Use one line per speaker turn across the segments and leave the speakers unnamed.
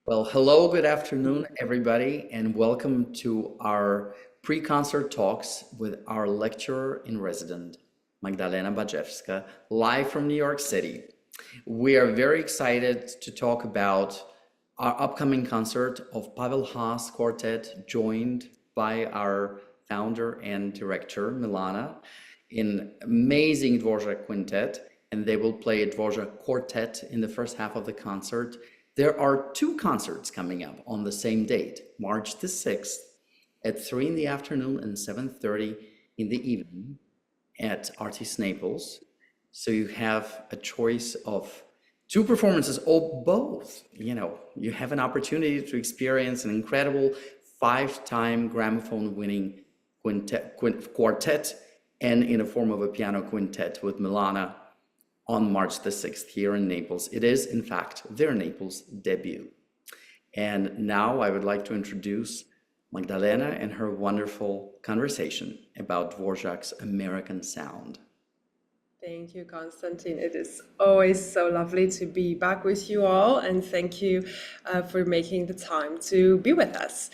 Well, hello, good afternoon, everybody, and welcome to our pre-concert talks with our lecturer in resident, Magdalena live from New York City. We are very excited to talk about our upcoming concert of Pavel Haas Quartet, joined by our founder and director, Milana, in amazing Dvořák Quintet, and they will play a Dvořák Quartet in the first half of the concert. There are two concerts coming up on the same date, March the 6th at 3 in the afternoon and 7:30 in the evening at Artis Naples. So you have a choice of two performances, or both. You have an opportunity to experience an incredible 5-time gramophone winning quartet and in a form of a piano quintet with Milana on March the 6th here in Naples. It is, in fact, their Naples debut. And now I would like to introduce Magdalena and her wonderful conversation about Dvořák's American sound.
Thank you, Konstantin. It is always so lovely to be back with you all, and thank you for making the time to be with us.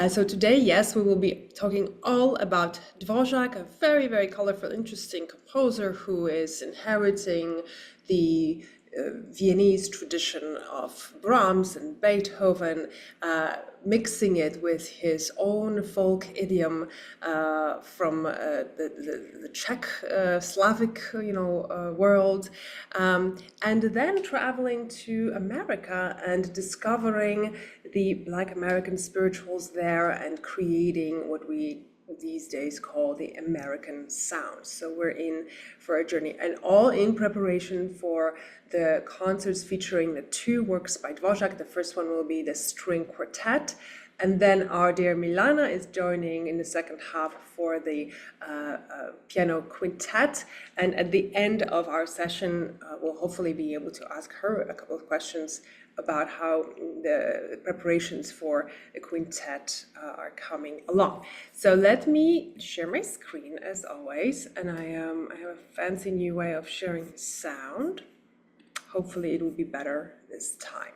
So today, yes, we will be talking all about Dvořák, a very, very colorful, interesting composer who is inheriting the Viennese tradition of Brahms and Beethoven, mixing it with his own folk idiom from the Czech Slavic, world, and then traveling to America and discovering the Black American spirituals there and creating what we these days call the American sound. So we're in for a journey, and all in preparation for the concerts featuring the two works by Dvořák. The first one will be the string quartet, and then our dear Milana is joining in the second half for the piano quintet. And at the end of our session, we'll hopefully be able to ask her a couple of questions about how the preparations for the quintet are coming along. So let me share my screen as always, and I have a fancy new way of sharing sound. Hopefully it will be better this time.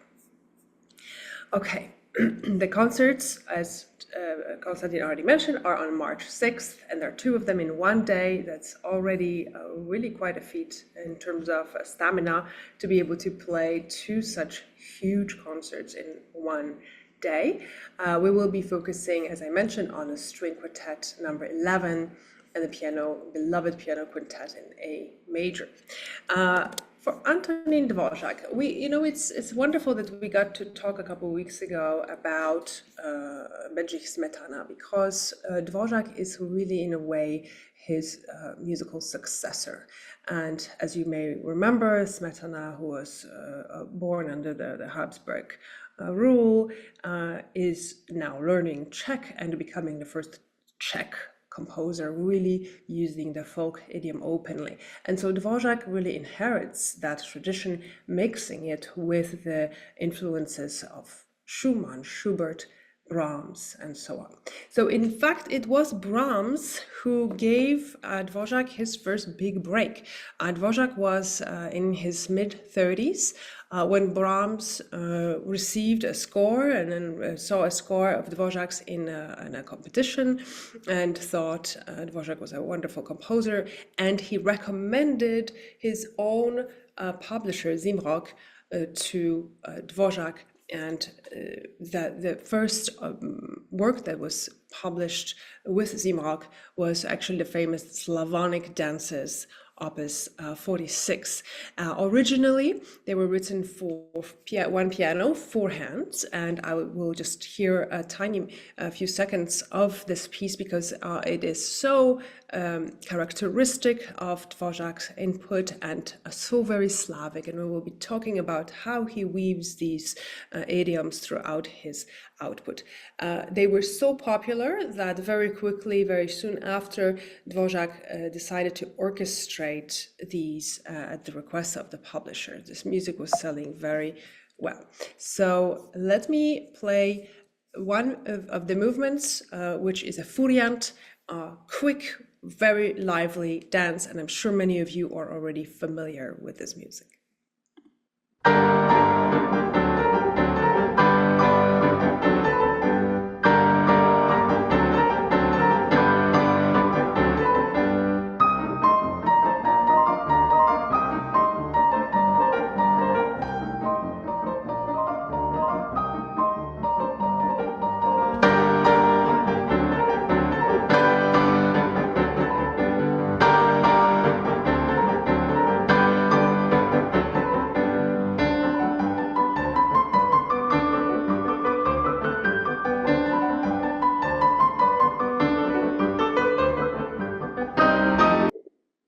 Okay, the concerts, as Konstantin already mentioned, are on March 6th, and there are two of them in one day. That's already really quite a feat in terms of stamina to be able to play two such huge concerts in one day. We will be focusing, as I mentioned, on a string quartet number 11 and the beloved piano quintet in A major. For Antonín Dvořák, it's wonderful that we got to talk a couple of weeks ago about Bedřich Smetana, because Dvořák is really, in a way, his musical successor. And as you may remember, Smetana, who was born under the Habsburg rule, is now learning Czech and becoming the first Czech composer really using the folk idiom openly. And so Dvořák really inherits that tradition, mixing it with the influences of Schumann, Schubert, Brahms, and so on. So in fact, it was Brahms who gave Dvořák his first big break. Dvořák was in his mid-30s when Brahms received a score and then saw a score of Dvořák's in a competition and thought Dvořák was a wonderful composer, and he recommended his own publisher, Zimrock, to Dvořák. And the first work that was published with Zimrock was actually the famous Slavonic Dances, Opus 46. Originally, they were written for one piano, 4 hands, and I will just hear a few seconds of this piece because it is so characteristic of Dvořák's input and so very Slavic, and we will be talking about how he weaves these idioms throughout his output. They were so popular that very quickly, very soon after, Dvořák decided to orchestrate these at the request of the publisher. This music was selling very well. So let me play one of the movements, which is a furiant, quick, very lively dance, and I'm sure many of you are already familiar with this music.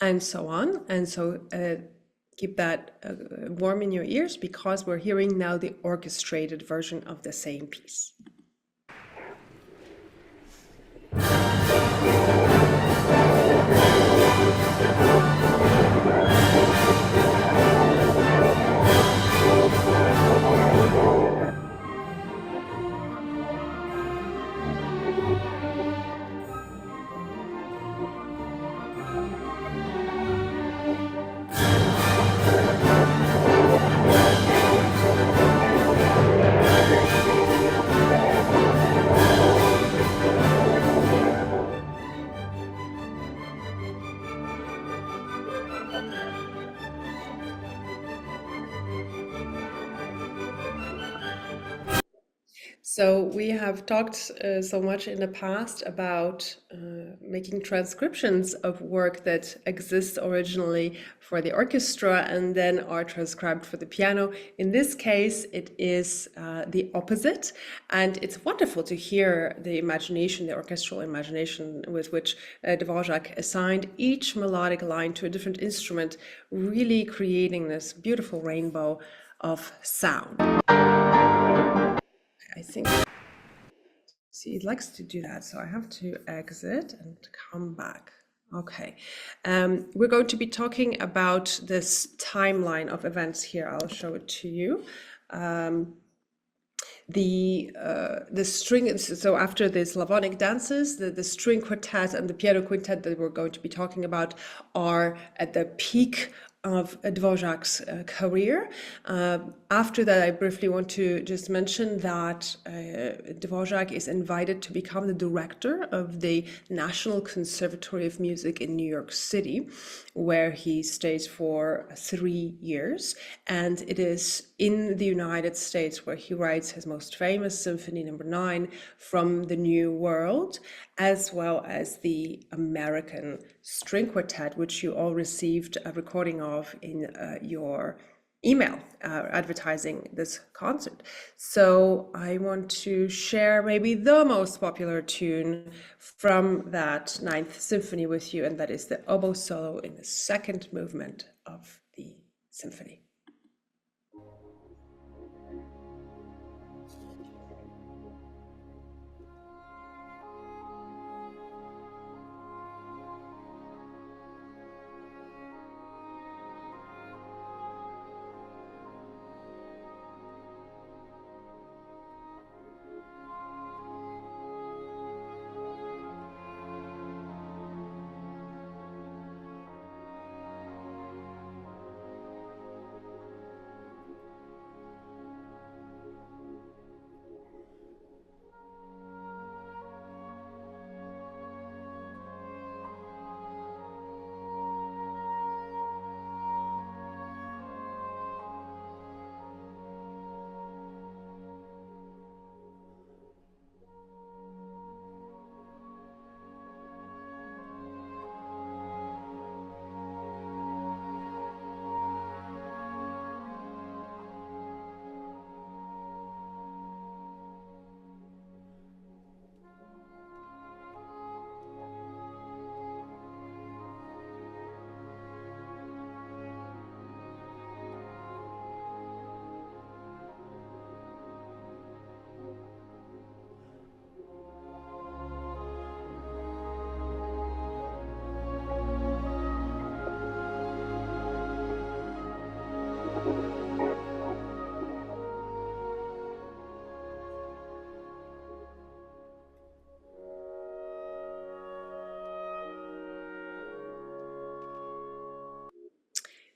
and so on. And so keep that warm in your ears, because we're hearing now the orchestrated version of the same piece. So we have talked so much in the past about making transcriptions of work that exists originally for the orchestra and then are transcribed for the piano. In this case, it is the opposite, and it's wonderful to hear the imagination, the orchestral imagination with which Dvořák assigned each melodic line to a different instrument, really creating this beautiful rainbow of sound. I think, see, it likes to do that, so I have to exit and come back. Okay, we're going to be talking about this timeline of events here. I'll show it to you. The string, so after the Slavonic dances, the string quartet and the piano quintet that we're going to be talking about are at the peak of Dvořák's career. After that, I briefly want to just mention that Dvořák is invited to become the director of the National Conservatory of Music in New York City, where he stays for 3 years. And it is in the United States where he writes his most famous Symphony No. 9 from the New World, as well as the American String Quartet, which you all received a recording of in your email advertising this concert. So I want to share maybe the most popular tune from that Ninth Symphony with you, and that is the oboe solo in the second movement of the symphony.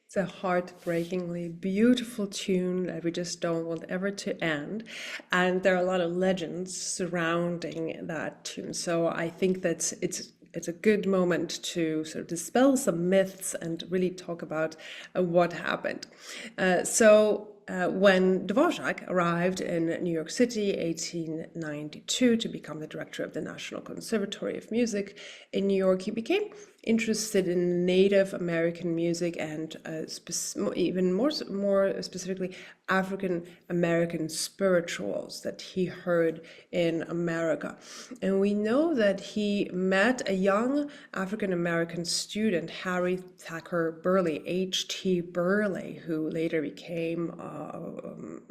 It's a heartbreakingly beautiful tune that we just don't want ever to end. And there are a lot of legends surrounding that tune. So I think that it's a good moment to sort of dispel some myths and really talk about what happened. When Dvořák arrived in New York City, 1892, to become the director of the National Conservatory of Music in New York, he became interested in Native American music and even more specifically African American spirituals that he heard in America. And we know that he met a young African American student, Harry Thacker Burleigh, H.T. Burleigh, who later became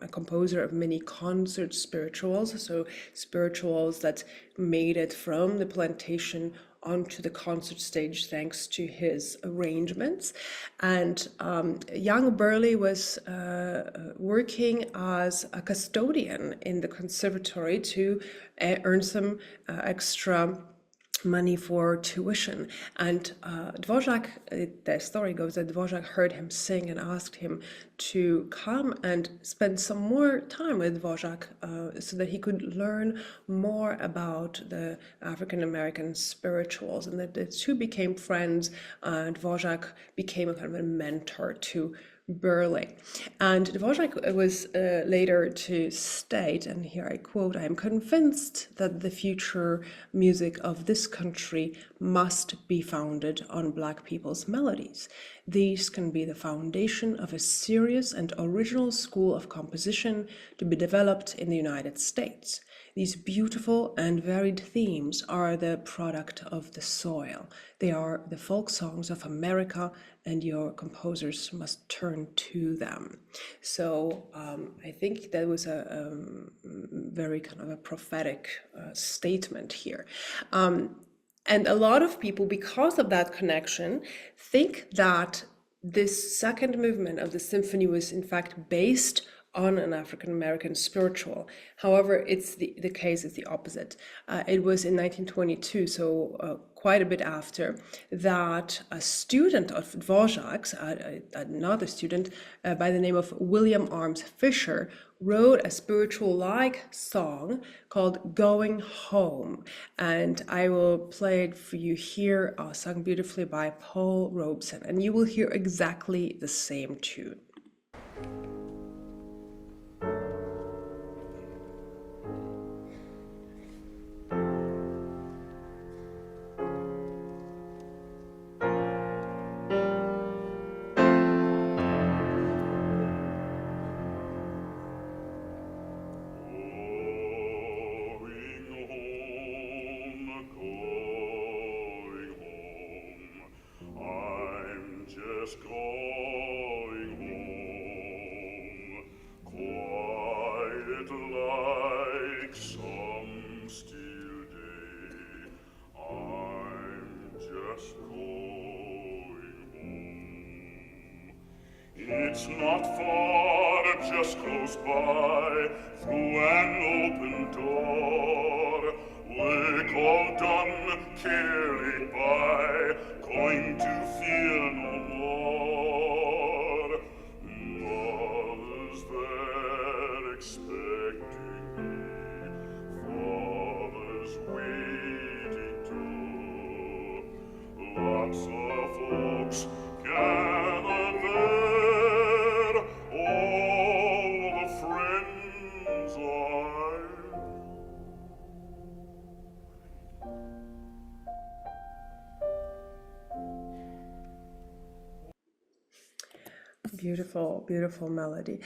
a composer of many concert spirituals, so spirituals that made it from the plantation onto the concert stage thanks to his arrangements. And young Burleigh was working as a custodian in the conservatory to earn some extra money for tuition. And Dvořák, the story goes that Dvořák heard him sing and asked him to come and spend some more time with Dvořák so that he could learn more about the African American spirituals, and that the two became friends. Dvořák became a kind of a mentor to Burleigh. And Dvořák was later to state, and here I quote, "I am convinced that the future music of this country must be founded on Black people's melodies. These can be the foundation of a serious and original school of composition to be developed in the United States. These beautiful and varied themes are the product of the soil. They are the folk songs of America, and your composers must turn to them." So I think that was a very kind of a prophetic statement here. And a lot of people, because of that connection, think that this second movement of the symphony was in fact based on an African American spiritual. However, it's the case is the opposite. It was in 1922, so quite a bit after, that a student of Dvořák's, another student by the name of William Arms Fisher, wrote a spiritual-like song called Going Home. And I will play it for you here, sung beautifully by Paul Robeson, and you will hear exactly the same tune.
It's not far, just close by, through an open door. Work all done, care laid by, going to fear no more. Mother's there expecting me, father's waiting too. Lots of folks gathered there, all the friends I
Beautiful, beautiful melody.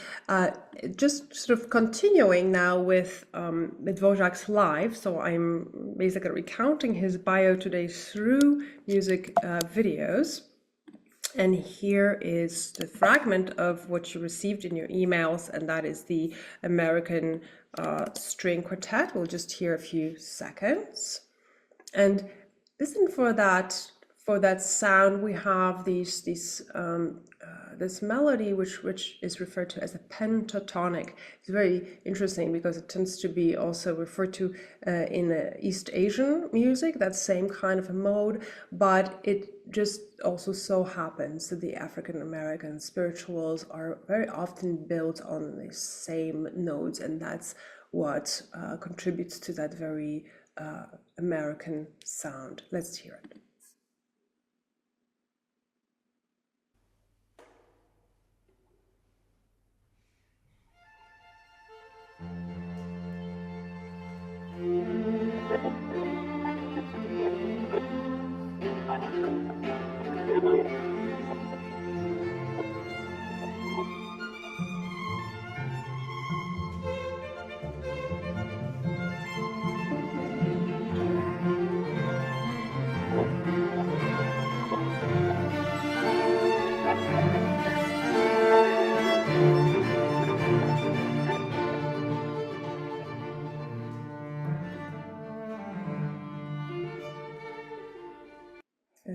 Just sort of continuing now with Dvořák's life. So I'm basically recounting his bio today through music videos. And here is the fragment of what you received in your emails, and that is the American String Quartet. We'll just hear a few seconds. And listen for that sound. We have this melody which is referred to as a pentatonic. It's very interesting because it tends to be also referred to in East Asian music, that same kind of a mode, but it just also so happens that the African American spirituals are very often built on the same notes, and that's what contributes to that very American sound. Let's hear it.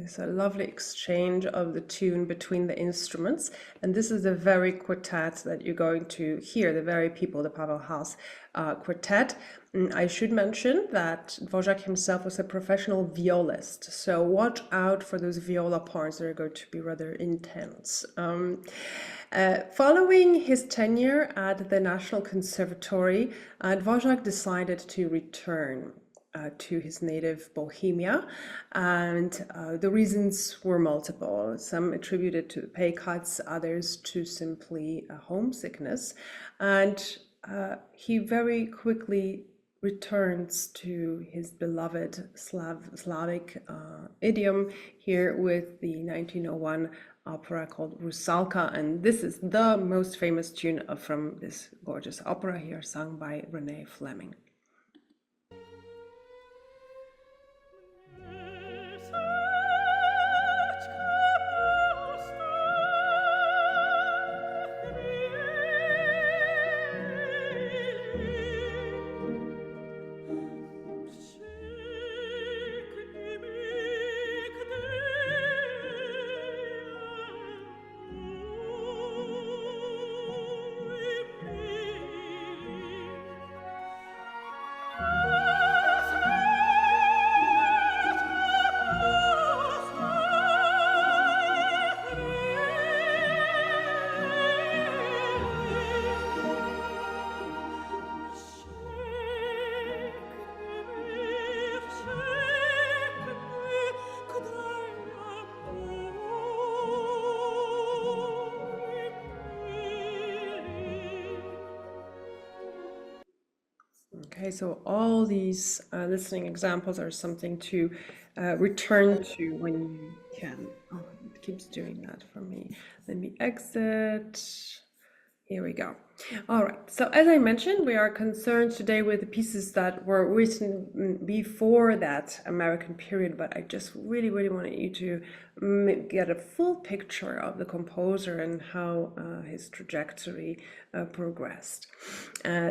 It's a lovely exchange of the tune between the instruments. And this is the very quartet that you're going to hear, the very people, the Pavel Haas Quartet. I should mention that Dvořák himself was a professional violist. So watch out for those viola parts that are going to be rather intense. Following his tenure at the National Conservatory, Dvořák decided to return to his native Bohemia, and the reasons were multiple. Some attributed to pay cuts, others to simply homesickness, and he very quickly returns to his beloved Slavic idiom here with the 1901 opera called Rusalka, and this is the most famous tune from this gorgeous opera here, sung by Renee Fleming. Okay, so all these listening examples are something to return to when you can. Oh, it keeps doing that for me. Let me exit. Here we go. All right, so as I mentioned, we are concerned today with the pieces that were written before that American period, but I just really wanted you to get a full picture of the composer and how his trajectory progressed.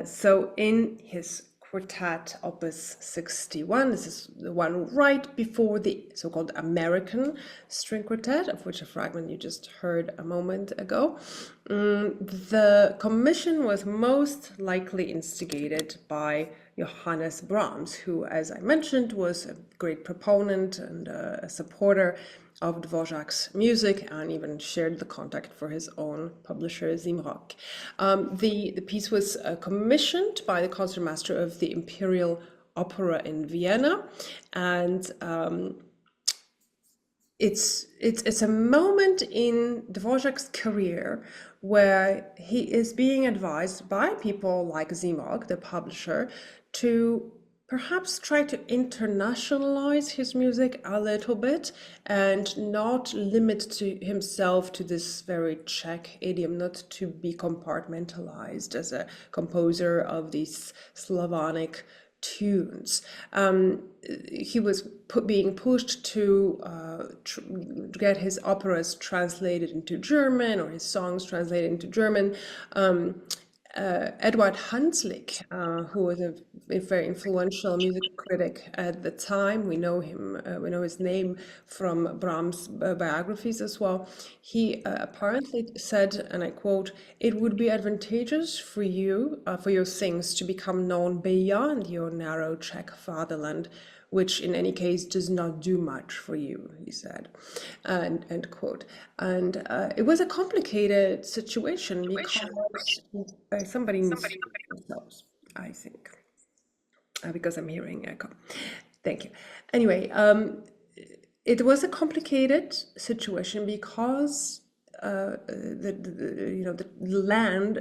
So in his Quartet Opus 61. This is the one right before the so-called American string quartet, of which a fragment you just heard a moment ago. The commission was most likely instigated by Johannes Brahms, who, as I mentioned, was a great proponent and a supporter of Dvořák's music and even shared the contact for his own publisher, Zimrock. The piece was commissioned by the concertmaster of the Imperial Opera in Vienna, and it's a moment in Dvořák's career where he is being advised by people like Zimrock, the publisher, to perhaps try to internationalize his music a little bit and not limit himself to this very Czech idiom, not to be compartmentalized as a composer of these Slavonic tunes. He was being pushed to get his operas translated into German or his songs translated into German. Eduard Hanslick, who was a very influential music critic at the time, we know him, we know his name from Brahms' biographies as well. He apparently said, and I quote, "It would be advantageous for you, for your things to become known beyond your narrow Czech fatherland, which in any case does not do much for you," he said, and end quote. And it was a complicated situation because somebody needs to themselves, I think, because I'm hearing echo. Thank you. Anyway, it was a complicated situation because the land,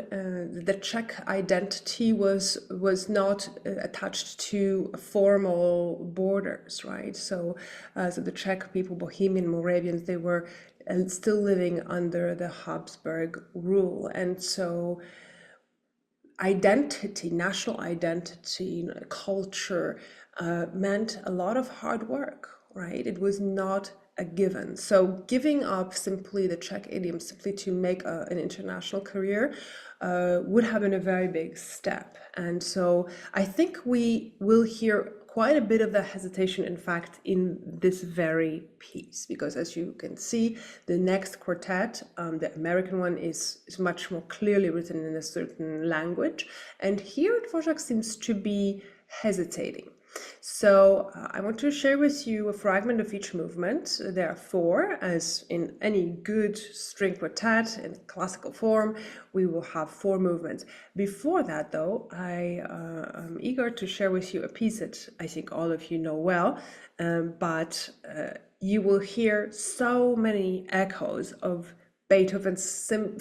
the Czech identity was not attached to formal borders, right? So the Czech people, Bohemian, Moravians, they were still living under the Habsburg rule, and so identity, national identity, culture meant a lot of hard work, right? It was not a given. So giving up simply the Czech idiom simply to make an international career would have been a very big step. And so I think we will hear quite a bit of the hesitation, in fact, in this very piece, because as you can see, the next quartet, the American one, is much more clearly written in a certain language. And here Dvořák seems to be hesitating. So I want to share with you a fragment of each movement. There are four, as in any good string quartet in classical form, we will have four movements. Before that, though, I am eager to share with you a piece that I think all of you know well, but you will hear so many echoes of Beethoven's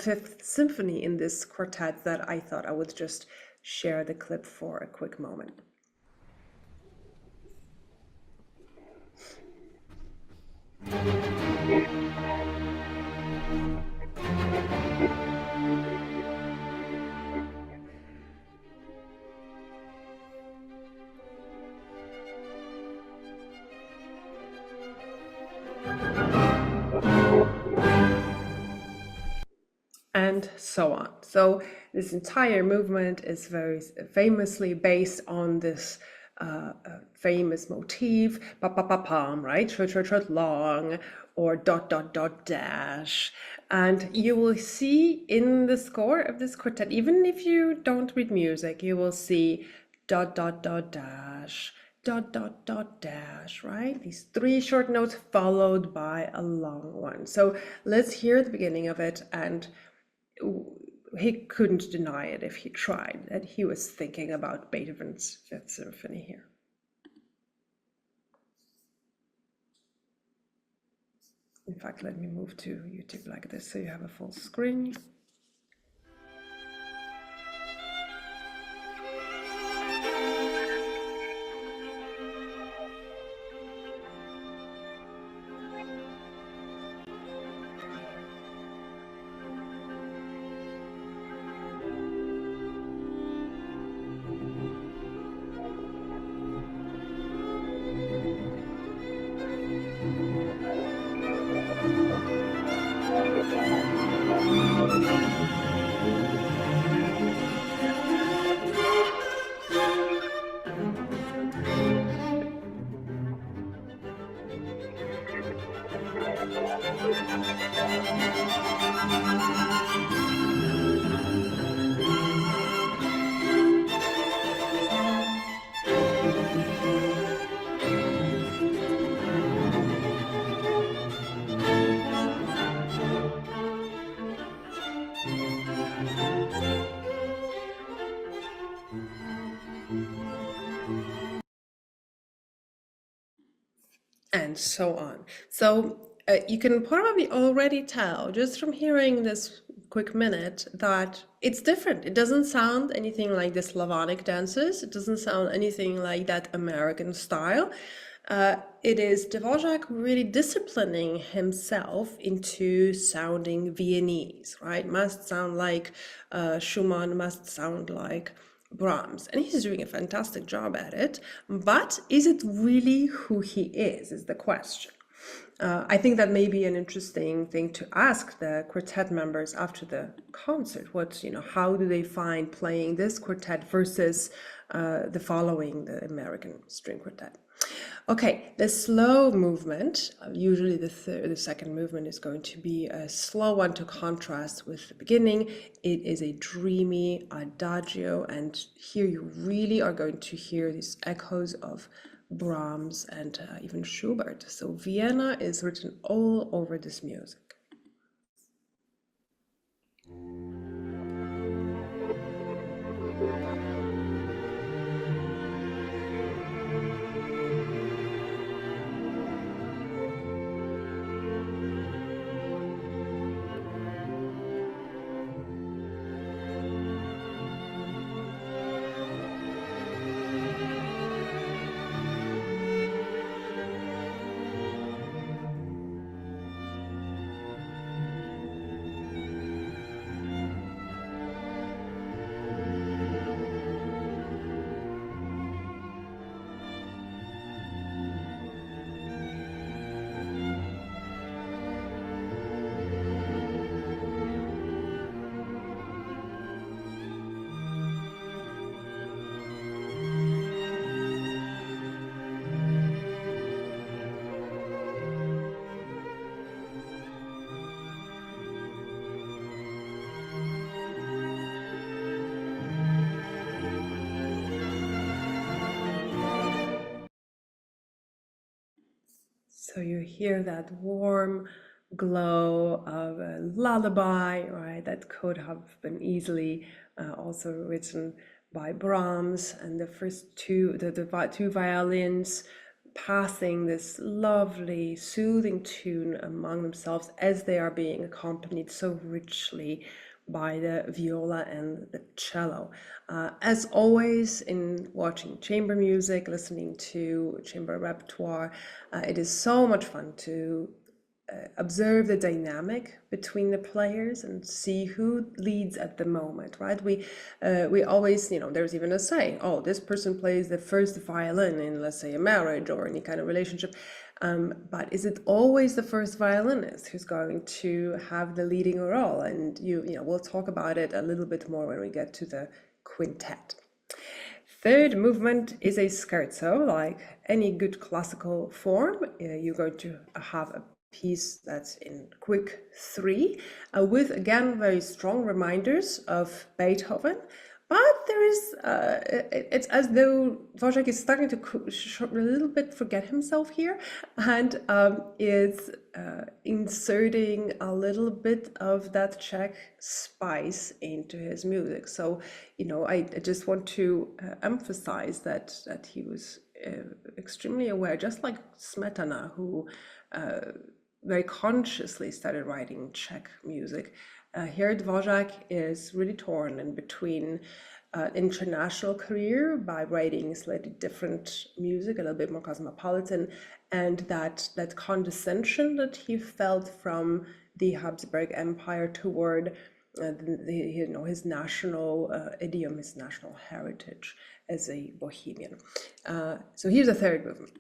Fifth Symphony in this quartet that I thought I would just share the clip for a quick moment. And so on. So this entire movement is very famously based on this famous motif, pa pa pa pam, right? Short, short, short, long, or dot, dot, dot, dash. And you will see in the score of this quartet, even if you don't read music, you will see dot, dot, dot, dash, dot, dot, dot, dash, right? These three short notes followed by a long one. So let's hear the beginning of it, and he couldn't deny it if he tried, that he was thinking about Beethoven's Fifth Symphony here. In fact, let me move to YouTube like this so you have a full screen. And so on. So you can probably already tell just from hearing this quick minute that it's different. It doesn't sound anything like the Slavonic dances. It doesn't sound anything like that American style. It is Dvořák really disciplining himself into sounding Viennese, right? Must sound like Schumann, must sound like Brahms, and he's doing a fantastic job at it. But is it really who he is the question. I think that may be an interesting thing to ask the quartet members after the concert. How do they find playing this quartet versus the following, the American string quartet? Okay, the slow movement, usually the second movement is going to be a slow one to contrast with the beginning. It is a dreamy adagio, and here you really are going to hear these echoes of Brahms and even Schubert. So Vienna is written all over this music. So you hear that warm glow of a lullaby, right? That could have been easily also written by Brahms, and the first two, the two violins passing this lovely, soothing tune among themselves as they are being accompanied so richly by the viola and the cello. As always, in watching chamber music, listening to chamber repertoire, it is so much fun to observe the dynamic between the players and see who leads at the moment, right? We always, there's even a saying, oh, this person plays the first violin in, let's say, a marriage or any kind of relationship. But is it always the first violinist who's going to have the leading role? And we'll talk about it a little bit more when we get to the quintet. Third movement is a scherzo. Like any good classical form, you're going to have a piece that's in quick 3, with again very strong reminders of Beethoven. But there is, it's as though Dvořák is starting to a little bit forget himself here, and is inserting a little bit of that Czech spice into his music. So, I just want to emphasize that he was extremely aware, just like Smetana, who very consciously started writing Czech music. Here Dvořák is really torn in between international career by writing slightly different music, a little bit more cosmopolitan, and that condescension that he felt from the Habsburg Empire toward his national idiom, his national heritage as a Bohemian. So here's a third movement.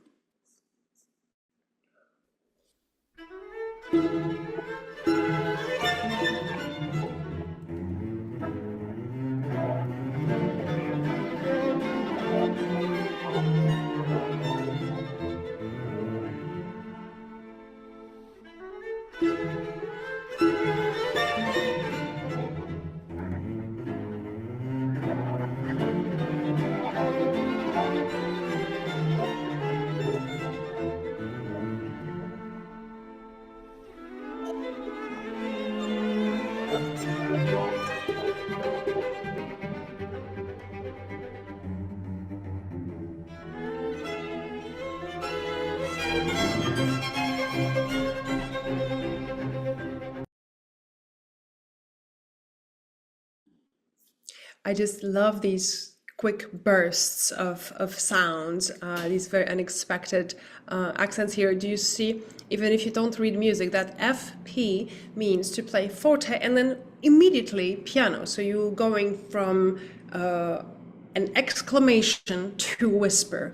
I just love these quick bursts of sounds, these very unexpected accents here. Do you see, even if you don't read music, that FP means to play forte and then immediately piano. So you're going from an exclamation to whisper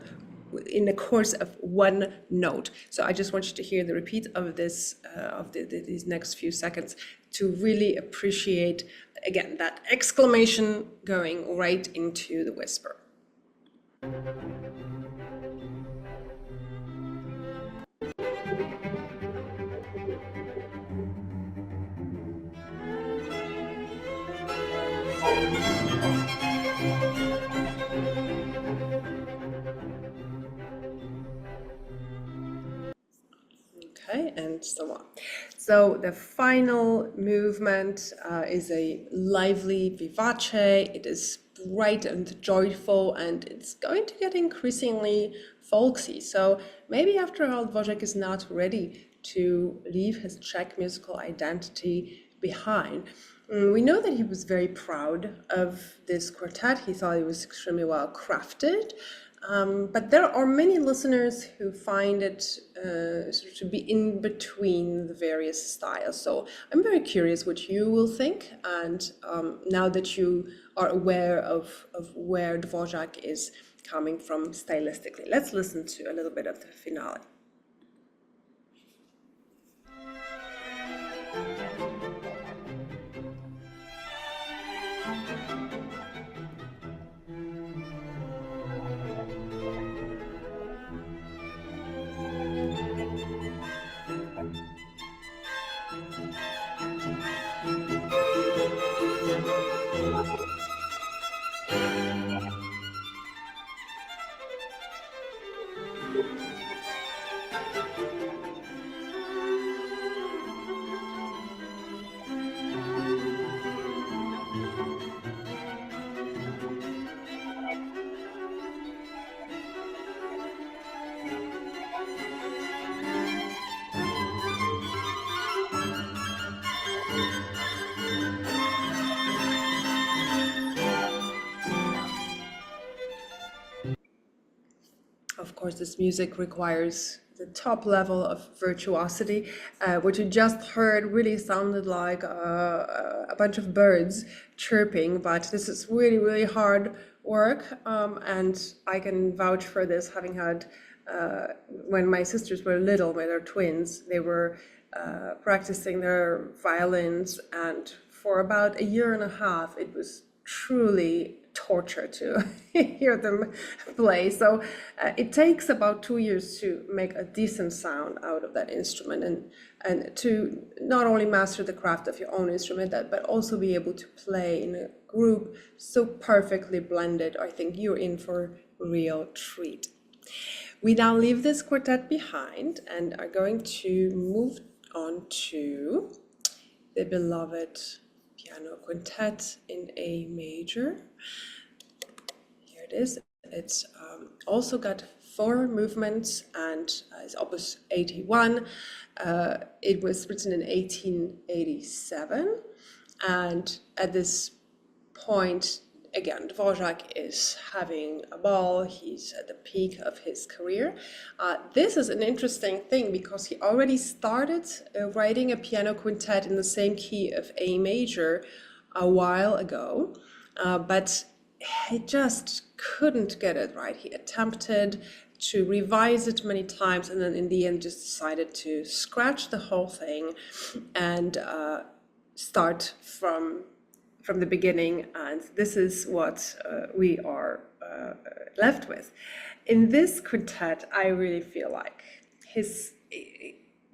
in the course of one note. So I just want you to hear the repeat of this, these next few seconds, to really appreciate, again, that exclamation going right into the whisper. Okay, and so on. So the final movement is a lively vivace. It is bright and joyful, and it's going to get increasingly folksy. So maybe after all, Dvořák is not ready to leave his Czech musical identity behind. We know that he was very proud of this quartet. He thought it was extremely well crafted. But there are many listeners who find it sort of to be in between the various styles. So I'm very curious what you will think. And now that you are aware of where Dvořák is coming from stylistically, let's listen to a little bit of the finale. course, this music requires the top level of virtuosity. What you just heard really sounded like a bunch of birds chirping, but this is really, really hard work. And I can vouch for this, having had, when my sisters were little, when they're twins, they were practicing their violins, and for about a year and a half, it was truly torture to hear them play. So it takes about 2 years to make a decent sound out of that instrument, and to not only master the craft of your own instrument, but also be able to play in a group so perfectly blended. I think you're in for a real treat. We now leave this quartet behind and are going to move on to the beloved piano quintet in A major. Here it is. It's also got 4 movements and is opus 81. It was written in 1887, and at this point, again, Dvořák is having a ball. He's at the peak of his career. This is an interesting thing because he already started writing a piano quintet in the same key of A major a while ago, but he just couldn't get it right. He attempted to revise it many times, and then in the end just decided to scratch the whole thing and start from the beginning, and this is what we are left with. In this quintet, I really feel like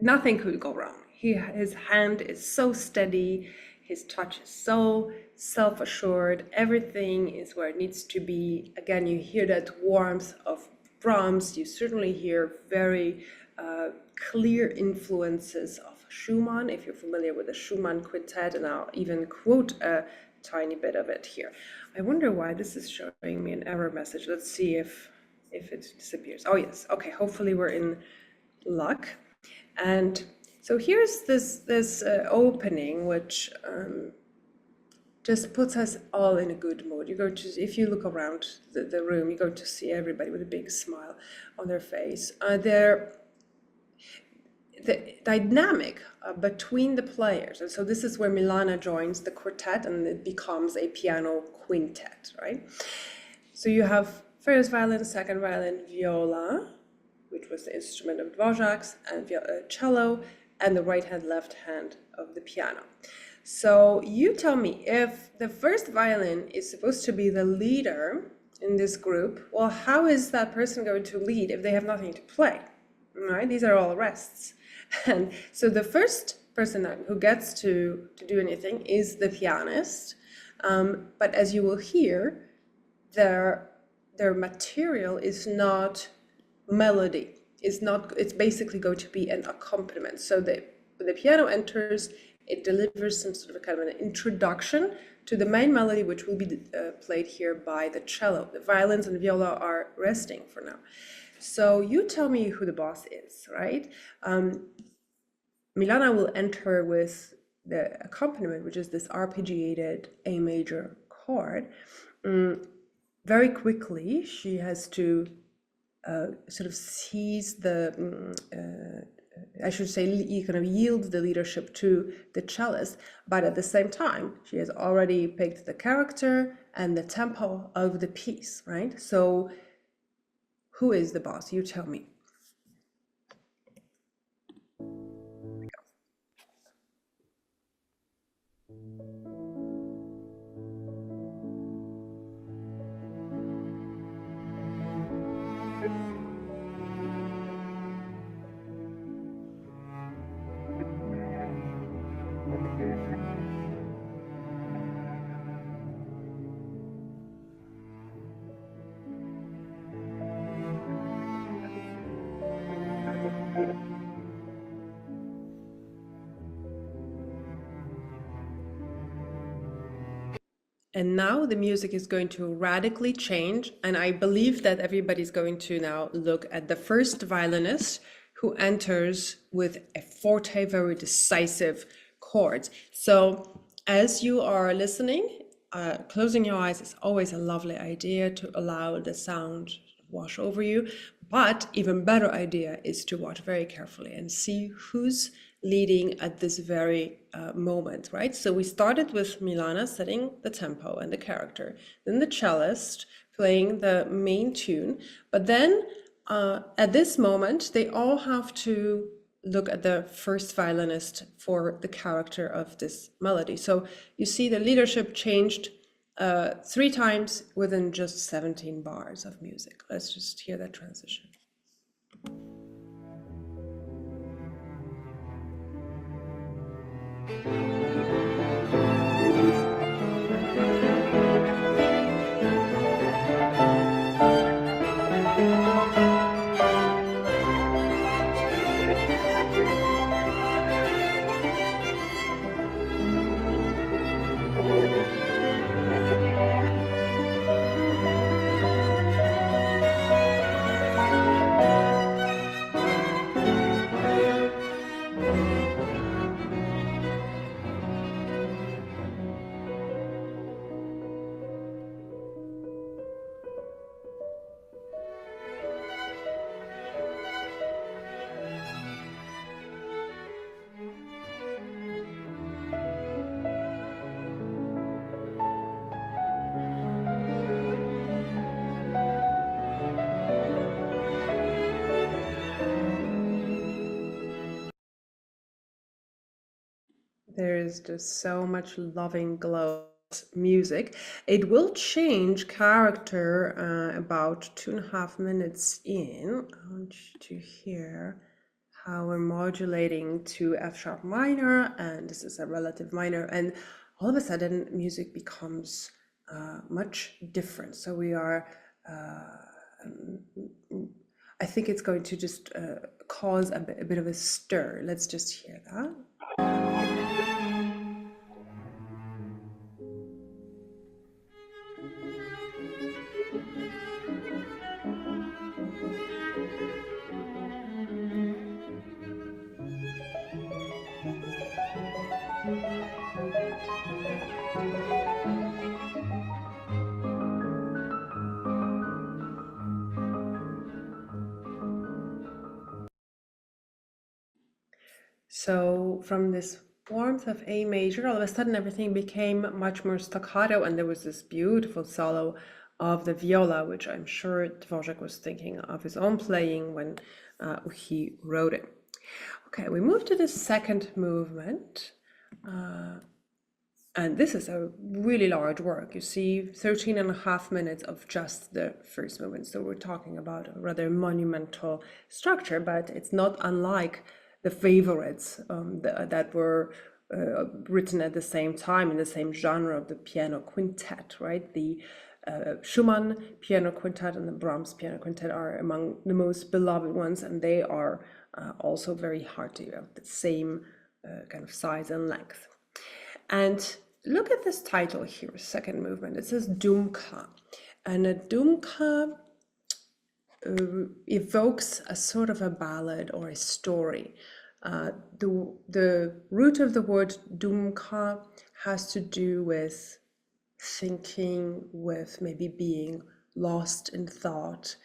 nothing could go wrong. His hand is so steady, his touch is so self-assured, everything is where it needs to be. Again, you hear that warmth of Brahms, you certainly hear very clear influences of Schumann, if you're familiar with the Schumann quintet, and I'll even quote a tiny bit of it here. I wonder why this is showing me an error message. Let's see if it disappears. Oh yes, okay, hopefully we're in luck. And so here's this opening, which just puts us all in a good mood. If you look around the room, you're going to see everybody with a big smile on their face. The dynamic between the players, and so this is where Milana joins the quartet and it becomes a piano quintet, right? So you have first violin, second violin, viola, which was the instrument of Dvořák's, and cello, and the right hand, left hand of the piano. So you tell me, if the first violin is supposed to be the leader in this group, well, how is that person going to lead if they have nothing to play, right? These are all rests. And so the first person who gets to do anything is the pianist. But as you will hear, their material is not melody. It's basically going to be an accompaniment. So when the piano enters, it delivers some sort of a kind of an introduction to the main melody, which will be played here by the cello. The violins and viola are resting for now. So you tell me who the boss is, right? Milana will enter with the accompaniment, which is this arpeggiated A major chord. Very quickly, she has to sort of seize I should say, kind of yield the leadership to the cellist, but at the same time, she has already picked the character and the tempo of the piece, right? So who is the boss? You tell me. And now the music is going to radically change, and I believe that everybody's going to now look at the first violinist who enters with a forte, very decisive chords. So as you are listening, closing your eyes is always a lovely idea to allow the sound to wash over you, But even better idea is to watch very carefully and see who's leading at this very moment, right? So we started with Milana setting the tempo and the character, then the cellist playing the main tune, but then at this moment, they all have to look at the first violinist for the character of this melody. So you see the leadership changed 3 times within just 17 bars of music. Let's just hear that transition. There is just so much loving glow music. It will change character about 2.5 minutes in. I want you to hear how we're modulating to F sharp minor, and this is a relative minor, and all of a sudden music becomes much different. So we are, I think it's going to just cause a bit of a stir. Let's just hear that. So from this warmth of A major, all of a sudden everything became much more staccato, and there was this beautiful solo of the viola, which I'm sure Dvořák was thinking of his own playing when he wrote it. Okay, we move to the second movement. And this is a really large work. You see 13.5 minutes of just the first movement. So we're talking about a rather monumental structure, but it's not unlike the favorites that were written at the same time in the same genre of the piano quintet, right? The Schumann piano quintet and the Brahms piano quintet are among the most beloved ones, and they are also very hearty, of the same kind of size and length. And look at this title here, second movement. It says Dumka, and a Dumka evokes a sort of a ballad or a story. The root of the word Dumka has to do with thinking, with maybe being lost in thought,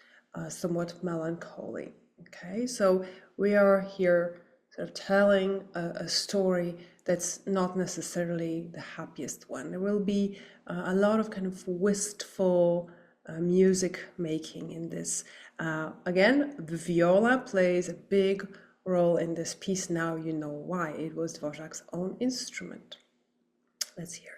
somewhat melancholy. Okay, so we are here sort of telling a story that's not necessarily the happiest one. There will be a lot of kind of wistful music making in this. Again, the viola plays a big role in this piece. Now you know why. It was Dvořák's own instrument. Let's hear it.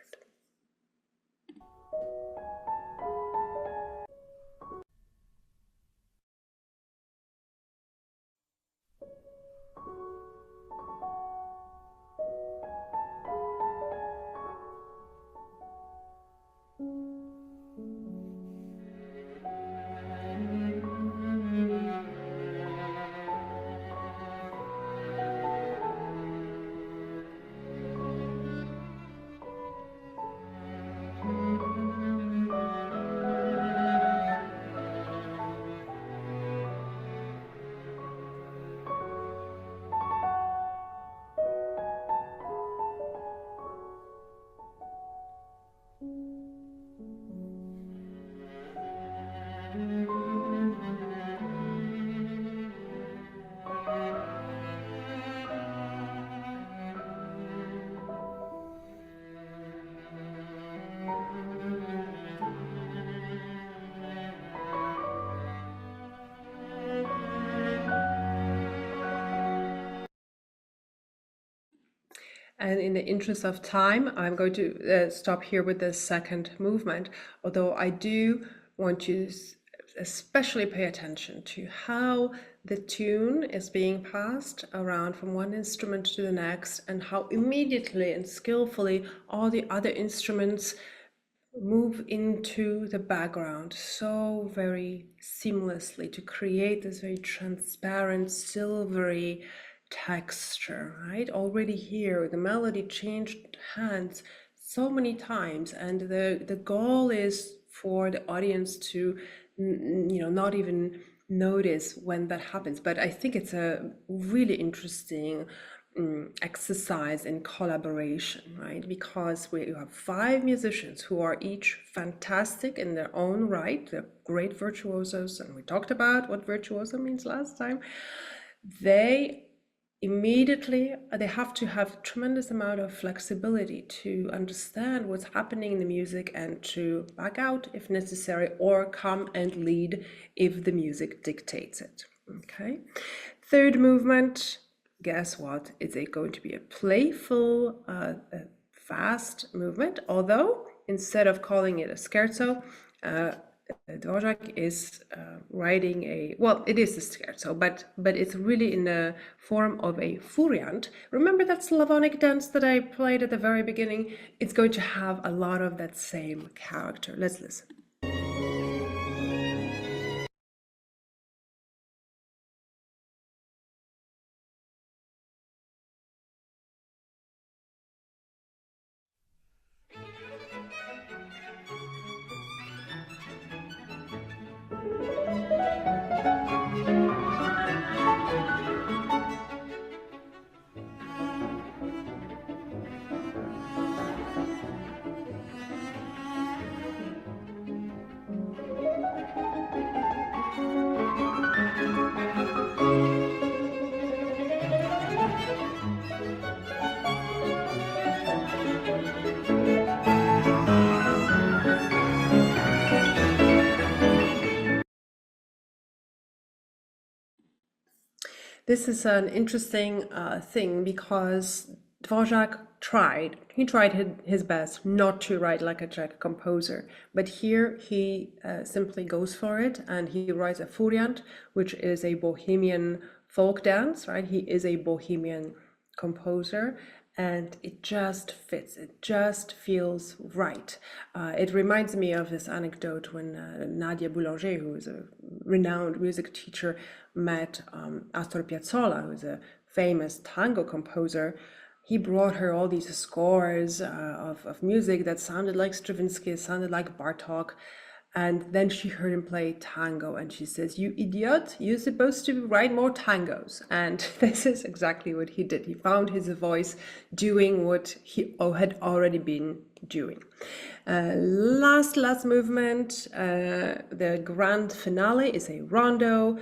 And in the interest of time, I'm going to stop here with the second movement, although I do want you to especially pay attention to how the tune is being passed around from one instrument to the next, and how immediately and skillfully all the other instruments move into the background so very seamlessly to create this very transparent, silvery texture, right? Already here, the melody changed hands so many times, and the goal is for the audience to, not even notice when that happens. But I think it's a really interesting exercise in collaboration, right? Because we have 5 musicians who are each fantastic in their own right. They're great virtuosos, and we talked about what virtuoso means last time. They have to have tremendous amount of flexibility to understand what's happening in the music and to back out if necessary, or come and lead if the music dictates it. Okay. Third movement, guess what? It's going to be a playful, fast movement, although instead of calling it a scherzo, Dvořák is writing it is a scherzo, but it's really in the form of a furiant. Remember that Slavonic dance that I played at the very beginning? It's going to have a lot of that same character. Let's listen. This is an interesting thing because Dvořák tried his best not to write like a Czech composer, but here he simply goes for it, and he writes a furiant, which is a Bohemian folk dance, right? He is a Bohemian composer, and it just fits, it just feels right. It reminds me of this anecdote when Nadia Boulanger, who is a renowned music teacher, met Astor Piazzolla, who is a famous tango composer. He brought her all these scores of music that sounded like Stravinsky, sounded like Bartók. And then she heard him play tango, and she says, "You idiot, you're supposed to write more tangos." And this is exactly what he did. He found his voice doing what he had already been doing. Last movement, the grand finale is a rondo,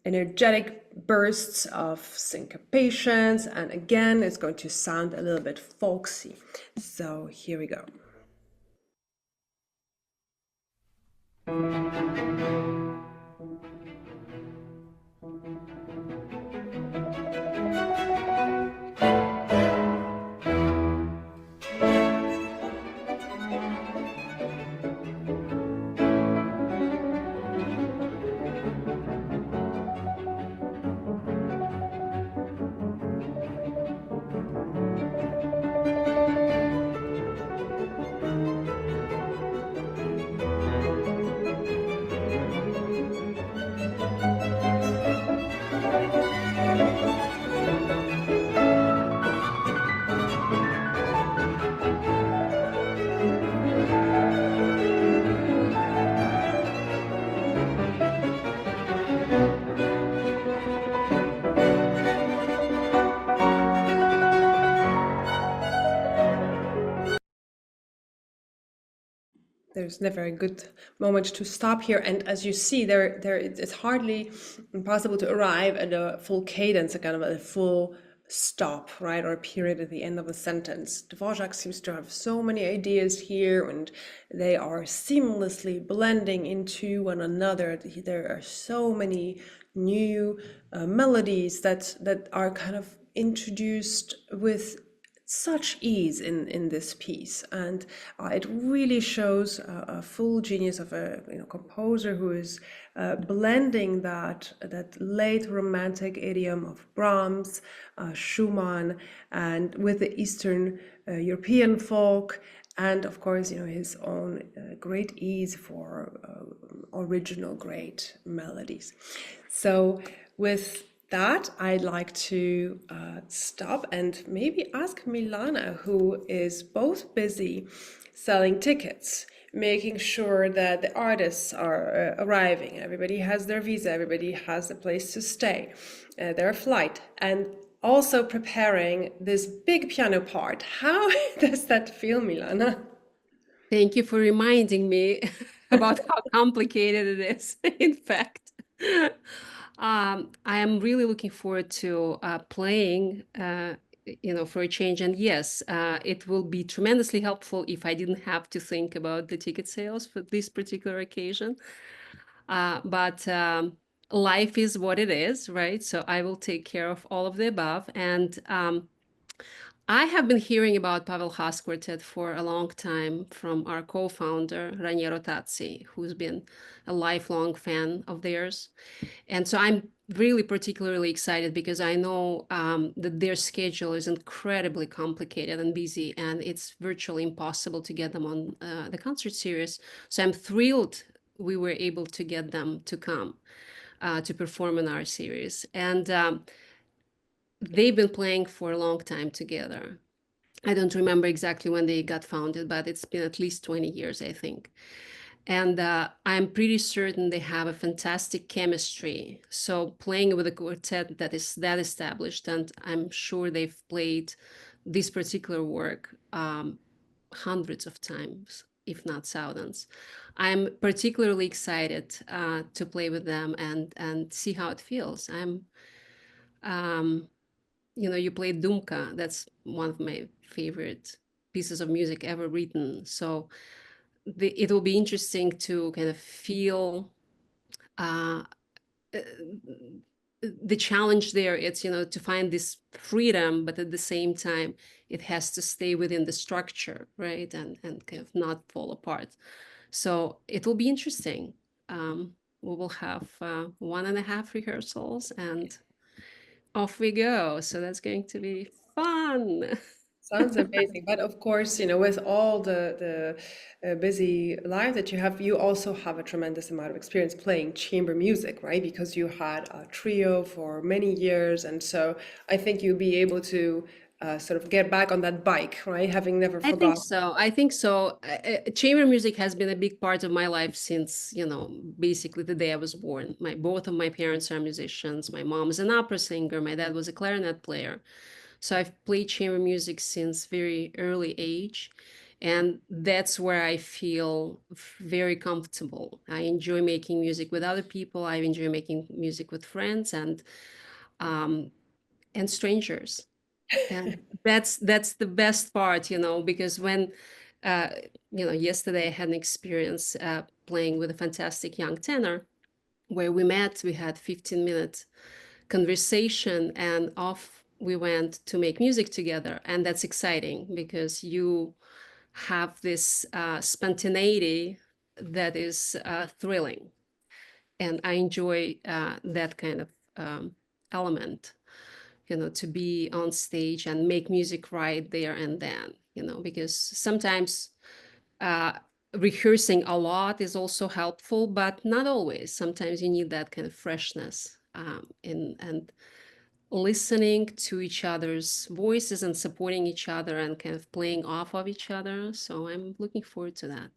energetic bursts of syncopations, and again, it's going to sound a little bit folksy. So here we go. There's never a good moment to stop here, and as you see, it's hardly impossible to arrive at a full cadence, a kind of a full stop, right, or a period at the end of a sentence. Dvořák seems to have so many ideas here, and they are seamlessly blending into one another. There are so many new melodies that are kind of introduced with such ease in this piece, and it really shows a full genius of a composer who is blending that late romantic idiom of Brahms, Schumann, and with the Eastern European folk, and of course his own great ease for original great melodies. So with that, I'd like to stop and maybe ask Milana, who is both busy selling tickets, making sure that the artists are arriving, everybody has their visa, everybody has a place to stay, their flight, and also preparing this big piano part. How does that feel, Milana?
Thank you for reminding me about how complicated it is, in fact. I am really looking forward to playing, for a change. And yes, it will be tremendously helpful if I didn't have to think about the ticket sales for this particular occasion. But life is what it is, right? So I will take care of all of the above. And I have been hearing about Pavel Haas Quartet for a long time from our co-founder, Raniero Tazzi, who's been a lifelong fan of theirs. And so I'm really particularly excited because I know that their schedule is incredibly complicated and busy, and it's virtually impossible to get them on the concert series. So I'm thrilled we were able to get them to come to perform in our series. And they've been playing for a long time together. I don't remember exactly when they got founded, but it's been at least 20 years, I think. And I'm pretty certain they have a fantastic chemistry. So playing with a quartet that is that established, and I'm sure they've played this particular work hundreds of times, if not thousands. I'm particularly excited to play with them and see how it feels. You played Dumka. That's one of my favorite pieces of music ever written. So it will be interesting to kind of feel uh, the challenge there. It's, to find this freedom, but at the same time, it has to stay within the structure, right? And kind of not fall apart. So it will be interesting. We will have 1.5 rehearsals and off we go. So that's going to be fun.
Sounds amazing. But of course, with all the busy life that you have, you also have a tremendous amount of experience playing chamber music, right? Because you had a trio for many years. And so I think you'll be able to sort of get back on that bike, right? Having never
I think
forgotten.
so. I think so. Chamber music has been a big part of my life since, basically the day I was born. Both of my parents are musicians. My mom is an opera singer. My dad was a clarinet player. So I've played chamber music since very early age. And that's where I feel very comfortable. I enjoy making music with other people. I enjoy making music with friends um, and strangers. And that's the best part, because when yesterday I had an experience playing with a fantastic young tenor where we met, we had 15-minute conversation, and off we went to make music together. And that's exciting because you have this spontaneity that is thrilling. And I enjoy that kind of element, to be on stage and make music right there and then, because sometimes uh, rehearsing a lot is also helpful, but not always. Sometimes you need that kind of freshness and listening to each other's voices and supporting each other and kind of playing off of each other. So I'm looking forward to that.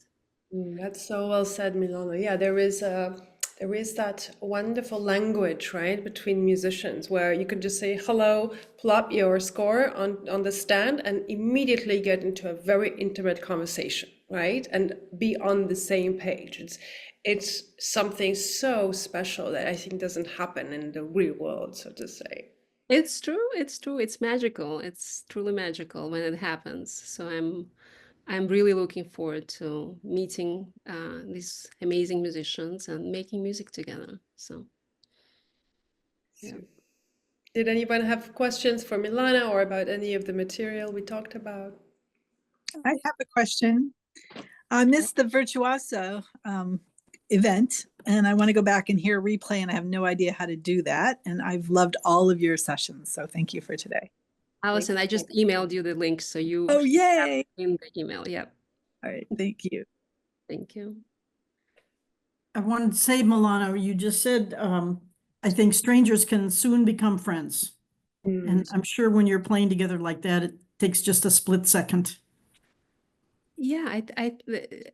That's so well said, Milano. Yeah, there is that wonderful language, right, between musicians where you can just say hello, pull up your score on the stand, and immediately get into a very intimate conversation, right, and be on the same page. It's something so special that I think doesn't happen in the real world, so to say.
It's true. It's true. It's magical. It's truly magical when it happens. So I'm really looking forward to meeting these amazing musicians and making music together. So, yeah.
Did anyone have questions for Milana or about any of the material we talked about?
I have a question. I missed the Virtuoso event, and I want to go back and hear a replay, and I have no idea how to do that. And I've loved all of your sessions, so thank you for today.
Allison, I just emailed you the link, so you
Oh,
should have
yay!
it in the email. Yep.
All right, thank you.
Thank you.
I wanted to say, Milana, you just said, I think strangers can soon become friends. And I'm sure when you're playing together like that, it takes just a split second.
Yeah,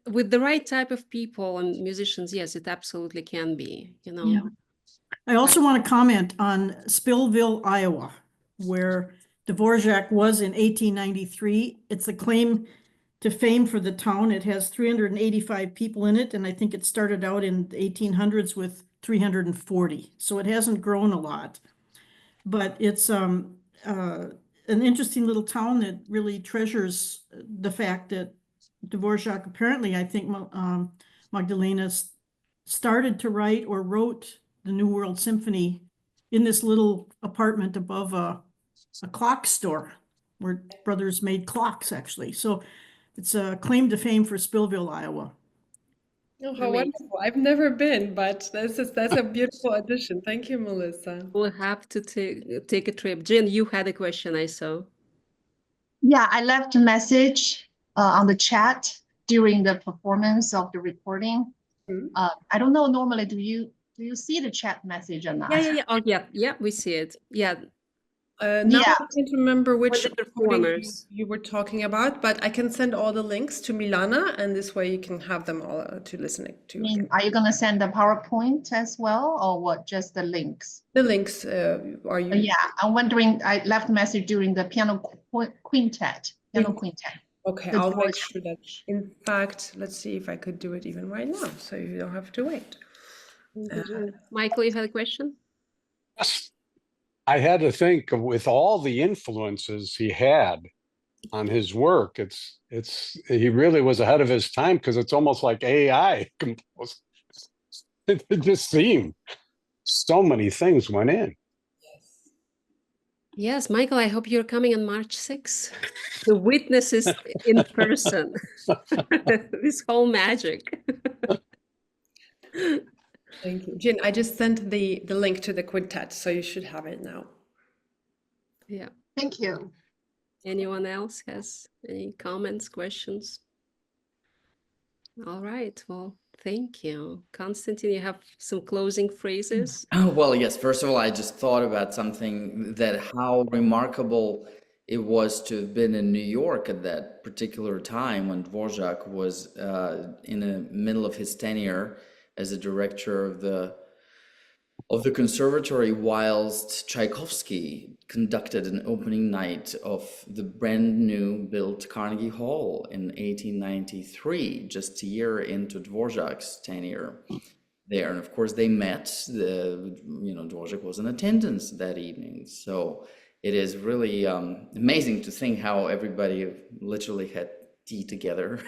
with the right type of people and musicians, yes, it absolutely can be, you know.
Yeah. I also want to comment on Spillville, Iowa, where Dvořák was in 1893. It's a claim to fame for the town. It has 385 people in it, and I think it started out in the 1800s with 340. So it hasn't grown a lot. But it's an interesting little town that really treasures the fact that Dvořák apparently, I think Magdalena started to write or wrote the New World Symphony in this little apartment above a clock store where brothers made clocks, actually. So it's a claim to fame for Spillville, Iowa.
Oh, how
Amazing.
wonderful. I've never been, but that's a beautiful addition. Thank you, Melissa.
We'll have to take a trip. Jen, you had a question, I saw.
Yeah, I left a message on the chat during the performance of the recording.
Mhm.
I don't know, normally, do you see the chat message or not?
Yeah. Oh, yeah, we see it. Yeah,
Now
Yeah.
I can't remember which
the
recording
performers.
you were talking about, but I can send all the links to Milana, and this way you can have them all to listen to.
I mean, are you gonna send the PowerPoint as well, or what, just the links?
The links are you?
Yeah, I'm wondering, I left a message during the piano quintet.
Okay,
the
I'll make
Dvořák.
sure that. In fact, let's see if I could do it even right now, so you don't have to wait.
Michael, you had a question?
Yes. I had to think with all the influences he had on his work, he really was ahead of his time, because it's almost like AI composed. It just seemed so many things went in.
Yes, Michael, I hope you're coming on March 6th. The witnesses in person. This whole magic.
Thank you. Jin, I just sent the link to the quintet, so you should have it now.
Yeah.
Thank you.
Anyone else has any comments, questions? All right. Well, thank you. Konstantin, you have some closing phrases?
Oh, well, yes. First of all, I just thought about something, that how remarkable it was to have been in New York at that particular time when Dvořák was in the middle of his tenure as a director of the conservatory, whilst Tchaikovsky conducted an opening night of the brand new built Carnegie Hall in 1893, just a year into Dvořák's tenure there. And of course they met, Dvořák was in attendance that evening. So it is really amazing to think how everybody literally had tea together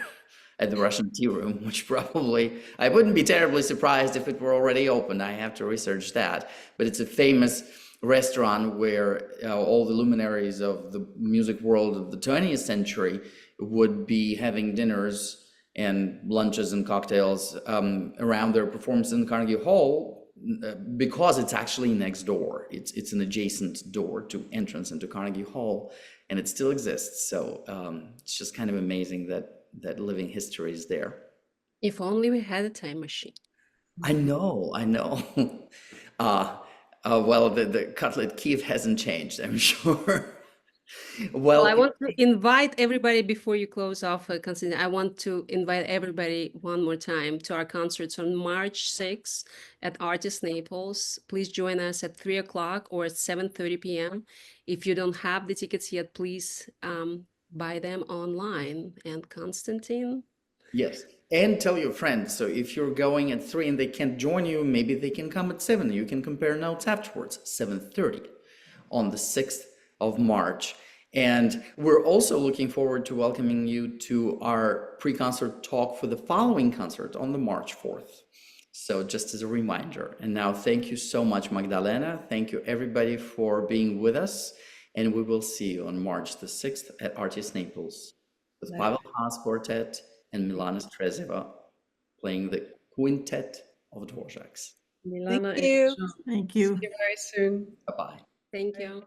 at the Russian Tea Room, which probably, I wouldn't be terribly surprised if it were already open. I have to research that. But it's a famous restaurant where all the luminaries of the music world of the 20th century would be having dinners and lunches and cocktails around their performance in Carnegie Hall, because it's actually next door. It's an adjacent door to entrance into Carnegie Hall, and it still exists. So it's just kind of amazing that living history is there.
If only we had a time machine.
I know. Well, the cutlet Kiev hasn't changed, I'm sure.
Well, I want to invite everybody, before you close off, Konstantin, I want to invite everybody one more time to our concerts on March 6th at Artis, Naples. Please join us at 3 o'clock or at 7:30 p.m. If you don't have the tickets yet, please buy them online. And Konstantin?
Yes, and tell your friends. So if you're going at 3 and they can't join you, maybe they can come at 7. You can compare notes afterwards, 7:30 on the 6th of March. And we're also looking forward to welcoming you to our pre-concert talk for the following concert on the March 4th. So just as a reminder. And now thank you so much, Magdalena. Thank you everybody for being with us. And we will see you on March the 6th at Artis Naples with Pavel Haas Quartet and Milana Strezeva playing the Quintet of Dvořáks.
Milana
Thank you.
and Jean.
Thank you.
See you very soon.
Bye-bye.
Thank you.